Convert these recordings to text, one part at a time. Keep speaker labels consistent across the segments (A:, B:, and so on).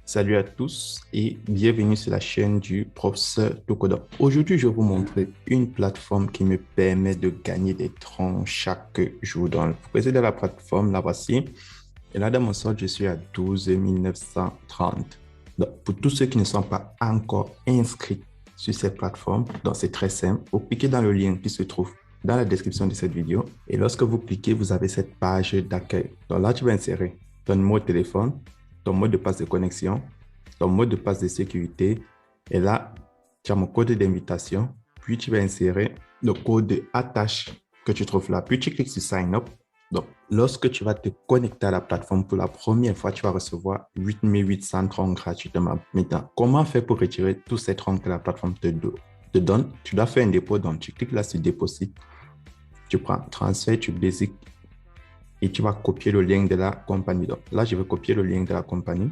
A: Salut à tous et bienvenue sur la chaîne du professeur Tokoda. Aujourd'hui, je vais vous montrer une plateforme qui me permet de gagner des troncs chaque jour. Donc, pour accéder à la plateforme, la voici. Et là, dans mon solde, je suis à 12 930. Donc, pour tous ceux qui ne sont pas encore inscrits sur cette plateforme, donc c'est très simple. Vous cliquez dans le lien qui se trouve dans la description de cette vidéo. Et lorsque vous cliquez, vous avez cette page d'accueil. Donc là, tu vas insérer ton numéro de téléphone, ton mot de passe de connexion, ton mot de passe de sécurité. Et là, tu as mon code d'invitation. Puis, tu vas insérer le code de attache que tu trouves là. Puis, tu cliques sur Sign Up. Donc, lorsque tu vas te connecter à la plateforme pour la première fois, tu vas recevoir 8830 gratuitement. Maintenant, comment faire pour retirer tous ces troncs que la plateforme te donne? Tu dois faire un dépôt. Donc, tu cliques là sur Déposit. Tu prends Transfert, tu basic et tu vas copier le lien de la compagnie. Donc, là, je vais copier le lien de la compagnie.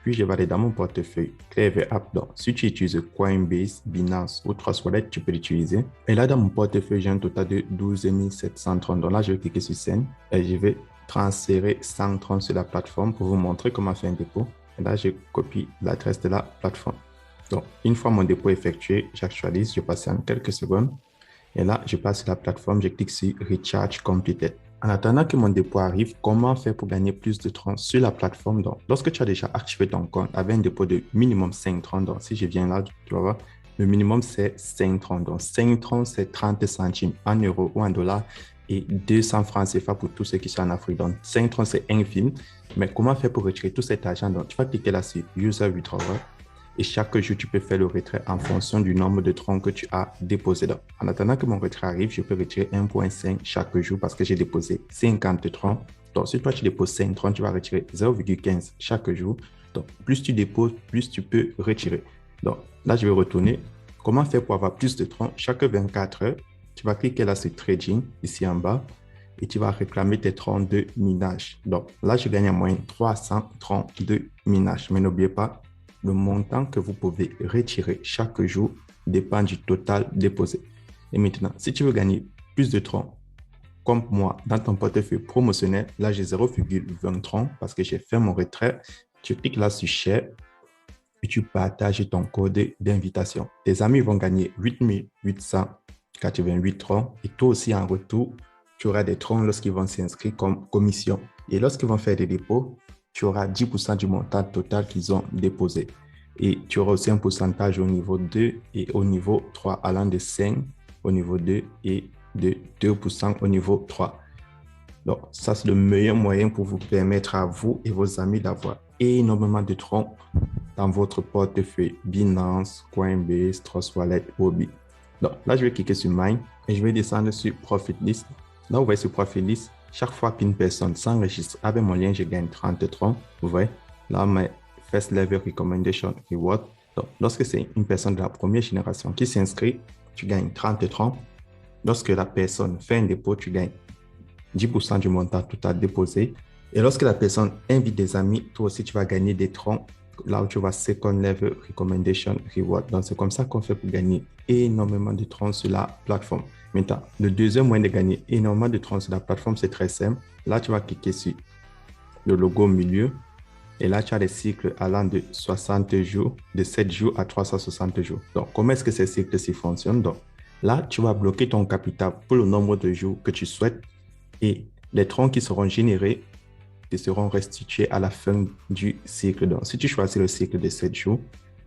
A: Puis, je vais aller dans mon portefeuille Clever App. Donc, si tu utilises Coinbase, Binance ou Trustwallet, tu peux l'utiliser. Et là, dans mon portefeuille, j'ai un total de 12 730. Donc là, je vais cliquer sur Send et je vais transférer 130 sur la plateforme pour vous montrer comment faire un dépôt. Et là, je copie l'adresse de la plateforme. Donc, une fois mon dépôt effectué, j'actualise, je passe en quelques secondes. Et là, je passe sur la plateforme, je clique sur Recharge Completed. En attendant que mon dépôt arrive, comment faire pour gagner plus de troncs sur la plateforme? Donc, lorsque tu as déjà activé ton compte avec un dépôt de minimum 5 troncs, donc si je viens là, tu vas voir, le minimum c'est 5 troncs. Donc, 5 troncs, c'est 30 centimes en euros ou en dollars et 200 francs CFA pour tous ceux qui sont en Afrique. Donc, 5 troncs, c'est infime. Mais comment faire pour retirer tout cet argent? Donc, tu vas cliquer là sur User Withdrawal. Et chaque jour, tu peux faire le retrait en fonction du nombre de troncs que tu as déposé. Donc, en attendant que mon retrait arrive, je peux retirer 1,5 chaque jour parce que j'ai déposé 50 troncs. Donc, si toi, tu déposes 5 troncs, tu vas retirer 0,15 chaque jour. Donc, plus tu déposes, plus tu peux retirer. Donc, là, je vais retourner. Comment faire pour avoir plus de troncs? Chaque 24 heures, tu vas cliquer là sur Trading, ici en bas, et tu vas réclamer tes troncs de minage. Donc, là, je gagne en moyenne 300 troncs de minage. Mais n'oubliez pas, le montant que vous pouvez retirer chaque jour dépend du total déposé. Et maintenant, si tu veux gagner plus de troncs, comme moi, dans ton portefeuille promotionnel, là, j'ai 0,20 troncs parce que j'ai fait mon retrait. Tu cliques là sur Share et tu partages ton code d'invitation. Tes amis vont gagner 8888 troncs et toi aussi, en retour, tu auras des troncs lorsqu'ils vont s'inscrire comme commission. Et lorsqu'ils vont faire des dépôts, tu auras 10% du montant total qu'ils ont déposé. Et tu auras aussi un pourcentage au niveau 2 et au niveau 3, allant de 5 au niveau 2 et de 2% au niveau 3. Donc, ça, c'est le meilleur moyen pour vous permettre à vous et vos amis d'avoir énormément de troncs dans votre portefeuille Binance, Coinbase, Trust Wallet, Huobi. Donc, là, je vais cliquer sur Mine et je vais descendre sur Profit List. Là, vous voyez sur Profit List, chaque fois qu'une personne s'enregistre avec mon lien, je gagne 30 troncs. Vous voyez, là, mes First Level Recommendation Reward. Donc, lorsque c'est une personne de la première génération qui s'inscrit, tu gagnes 30 troncs. Lorsque la personne fait un dépôt, tu gagnes 10% du montant total déposé. Et lorsque la personne invite des amis, toi aussi, tu vas gagner des troncs là où tu vas Second Level Recommendation Reward. Donc, c'est comme ça qu'on fait pour gagner énormément de troncs sur la plateforme. Maintenant, le deuxième moyen de gagner énormément de troncs sur la plateforme, c'est très simple. Là, tu vas cliquer sur le logo au milieu. Et là, tu as des cycles allant de 60 jours, de 7 jours à 360 jours. Donc, comment est-ce que ces cycles-ci fonctionnent? Donc, là, tu vas bloquer ton capital pour le nombre de jours que tu souhaites et les troncs qui seront générés te seront restitués à la fin du cycle. Donc, si tu choisis le cycle de 7 jours,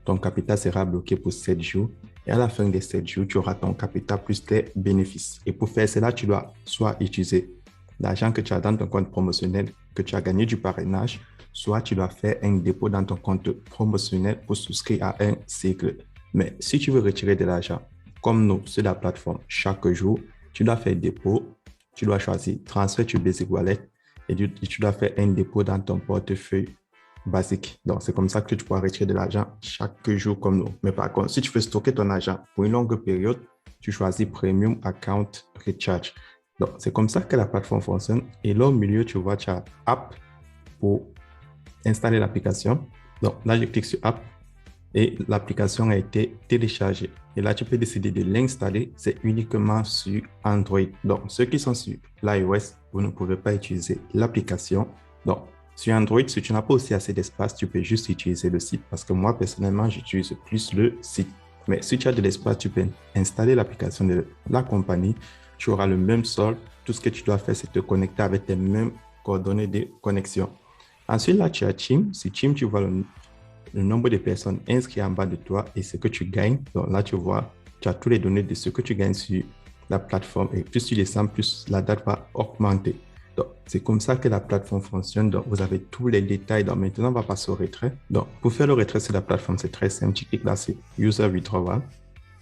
A: ton capital sera bloqué pour 7 jours. Et à la fin des 7 jours, tu auras ton capital plus tes bénéfices. Et pour faire cela, tu dois soit utiliser l'argent que tu as dans ton compte promotionnel, que tu as gagné du parrainage, soit tu dois faire un dépôt dans ton compte promotionnel pour souscrire à un cycle. Mais si tu veux retirer de l'argent, comme nous, sur la plateforme, chaque jour, tu dois faire dépôt, tu dois choisir transfert to Basic Wallet et tu dois faire un dépôt dans ton portefeuille basique. Donc, c'est comme ça que tu pourras retirer de l'argent chaque jour comme nous. Mais par contre, si tu veux stocker ton argent pour une longue période, tu choisis Premium Account Recharge. Donc, c'est comme ça que la plateforme fonctionne. Et là, au milieu, tu vois, tu as App pour installer l'application. Donc, là, je clique sur App et l'application a été téléchargée. Et là, tu peux décider de l'installer. C'est uniquement sur Android. Donc, ceux qui sont sur l'iOS, vous ne pouvez pas utiliser l'application. Donc, Sur Android, si tu n'as pas aussi assez d'espace, tu peux juste utiliser le site parce que moi, personnellement, j'utilise plus le site. Mais si tu as de l'espace, tu peux installer l'application de la compagnie. Tu auras le même solde. Tout ce que tu dois faire, c'est te connecter avec tes mêmes coordonnées de connexion. Ensuite, là, tu as Team. Sur Team, tu vois le nombre de personnes inscrites en bas de toi et ce que tu gagnes. Donc là, tu vois, tu as toutes les données de ce que tu gagnes sur la plateforme et plus tu descends, plus la date va augmenter. Donc, c'est comme ça que la plateforme fonctionne. Donc, vous avez tous les détails. Donc, maintenant, on va passer au retrait. Donc, pour faire le retrait sur la plateforme, c'est très simple. Tu cliques là, c'est User Withdrawal.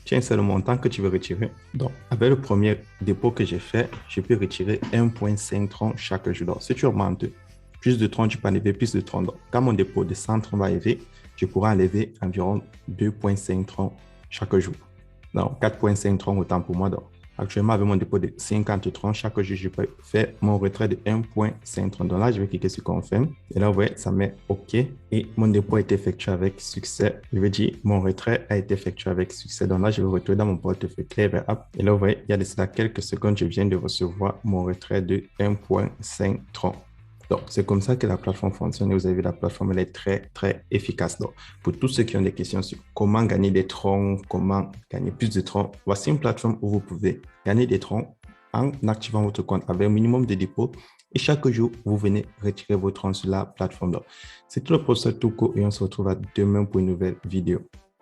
A: Tu insères le montant que tu veux retirer. Donc, avec le premier dépôt que j'ai fait, je peux retirer 1,5 tron chaque jour. Donc, si tu augmentes plus de tron, tu peux enlever plus de tron. Donc, quand mon dépôt de 100 tron va élever, je pourrai enlever environ 2,5 tron chaque jour. Donc, 4,5 tron autant pour moi. Donc, actuellement, avec mon dépôt de 50 tron, chaque jour, je peux faire mon retrait de 1,5 tron. Donc là, je vais cliquer sur Confirm. Et là, vous voyez, ça met OK. Et mon dépôt a été effectué avec succès. Je vais dire, mon retrait a été effectué avec succès. Donc là, je vais retourner dans mon portefeuille Clever App. Et là, vous voyez, il y a de cela quelques secondes, je viens de recevoir mon retrait de 1,5 tron. Donc, c'est comme ça que la plateforme fonctionne. Et vous avez vu, la plateforme, elle est très, très efficace. Donc, pour tous ceux qui ont des questions sur comment gagner des troncs, comment gagner plus de troncs, voici une plateforme où vous pouvez gagner des troncs en activant votre compte avec un minimum de dépôt. Et chaque jour, vous venez retirer vos troncs sur la plateforme. Donc, c'est tout le professeur Touko et on se retrouve à demain pour une nouvelle vidéo.